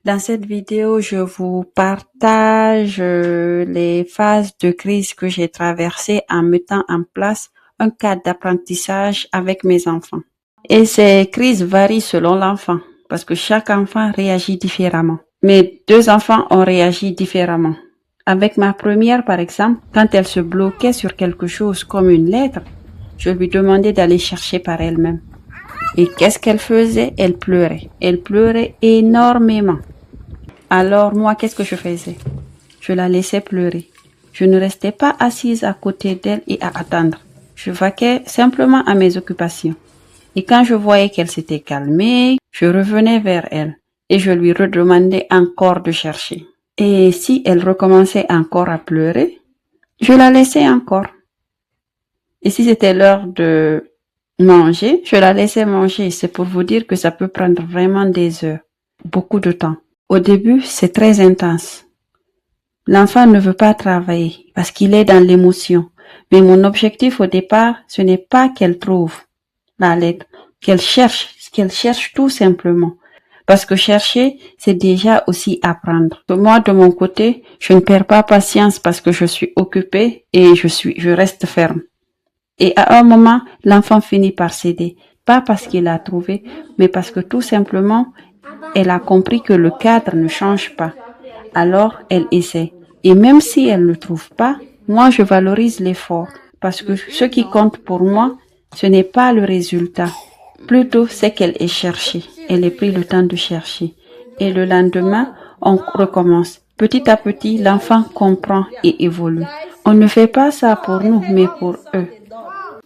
Dans cette vidéo, je vous partage les phases de crise que j'ai traversées en mettant en place un cadre d'apprentissage avec mes enfants. Et ces crises varient selon l'enfant, parce que chaque enfant réagit différemment. Mes deux enfants ont réagi différemment. Avec ma première, par exemple, quand elle se bloquait sur quelque chose comme une lettre, je lui demandais d'aller chercher par elle-même. Et qu'est-ce qu'elle faisait? Elle pleurait. Elle pleurait énormément. Alors moi, qu'est-ce que je faisais? Je la laissais pleurer. Je ne restais pas assise à côté d'elle et à attendre. Je vaquais simplement à mes occupations. Et quand je voyais qu'elle s'était calmée, je revenais vers elle et je lui redemandais encore de chercher. Et si elle recommençait encore à pleurer, je la laissais encore. Et si c'était l'heure de manger, je la laissais manger. C'est pour vous dire que ça peut prendre vraiment des heures, beaucoup de temps. Au début, c'est très intense. L'enfant ne veut pas travailler parce qu'il est dans l'émotion. Mais mon objectif au départ, ce n'est pas qu'elle trouve la lettre, qu'elle cherche tout simplement. Parce que chercher, c'est déjà aussi apprendre. Moi, de mon côté, je ne perds pas patience parce que je suis occupée et je reste ferme. Et à un moment, l'enfant finit par céder. Pas parce qu'il a trouvé, mais parce que tout simplement, elle a compris que le cadre ne change pas. Alors, elle essaie. Et même si elle ne le trouve pas, moi, je valorise l'effort. Parce que ce qui compte pour moi, ce n'est pas le résultat. Plutôt, c'est qu'elle ait cherché. Elle ait pris le temps de chercher. Et le lendemain, on recommence. Petit à petit, l'enfant comprend et évolue. On ne fait pas ça pour nous, mais pour eux.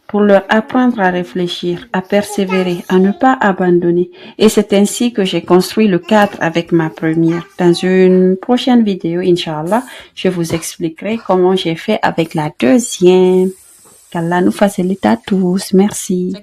Pour leur apprendre à réfléchir, à persévérer, à ne pas abandonner. Et c'est ainsi que j'ai construit le cadre avec ma première. Dans une prochaine vidéo, Inch'Allah, je vous expliquerai comment j'ai fait avec la deuxième. Qu'Allah nous facilite à tous. Merci.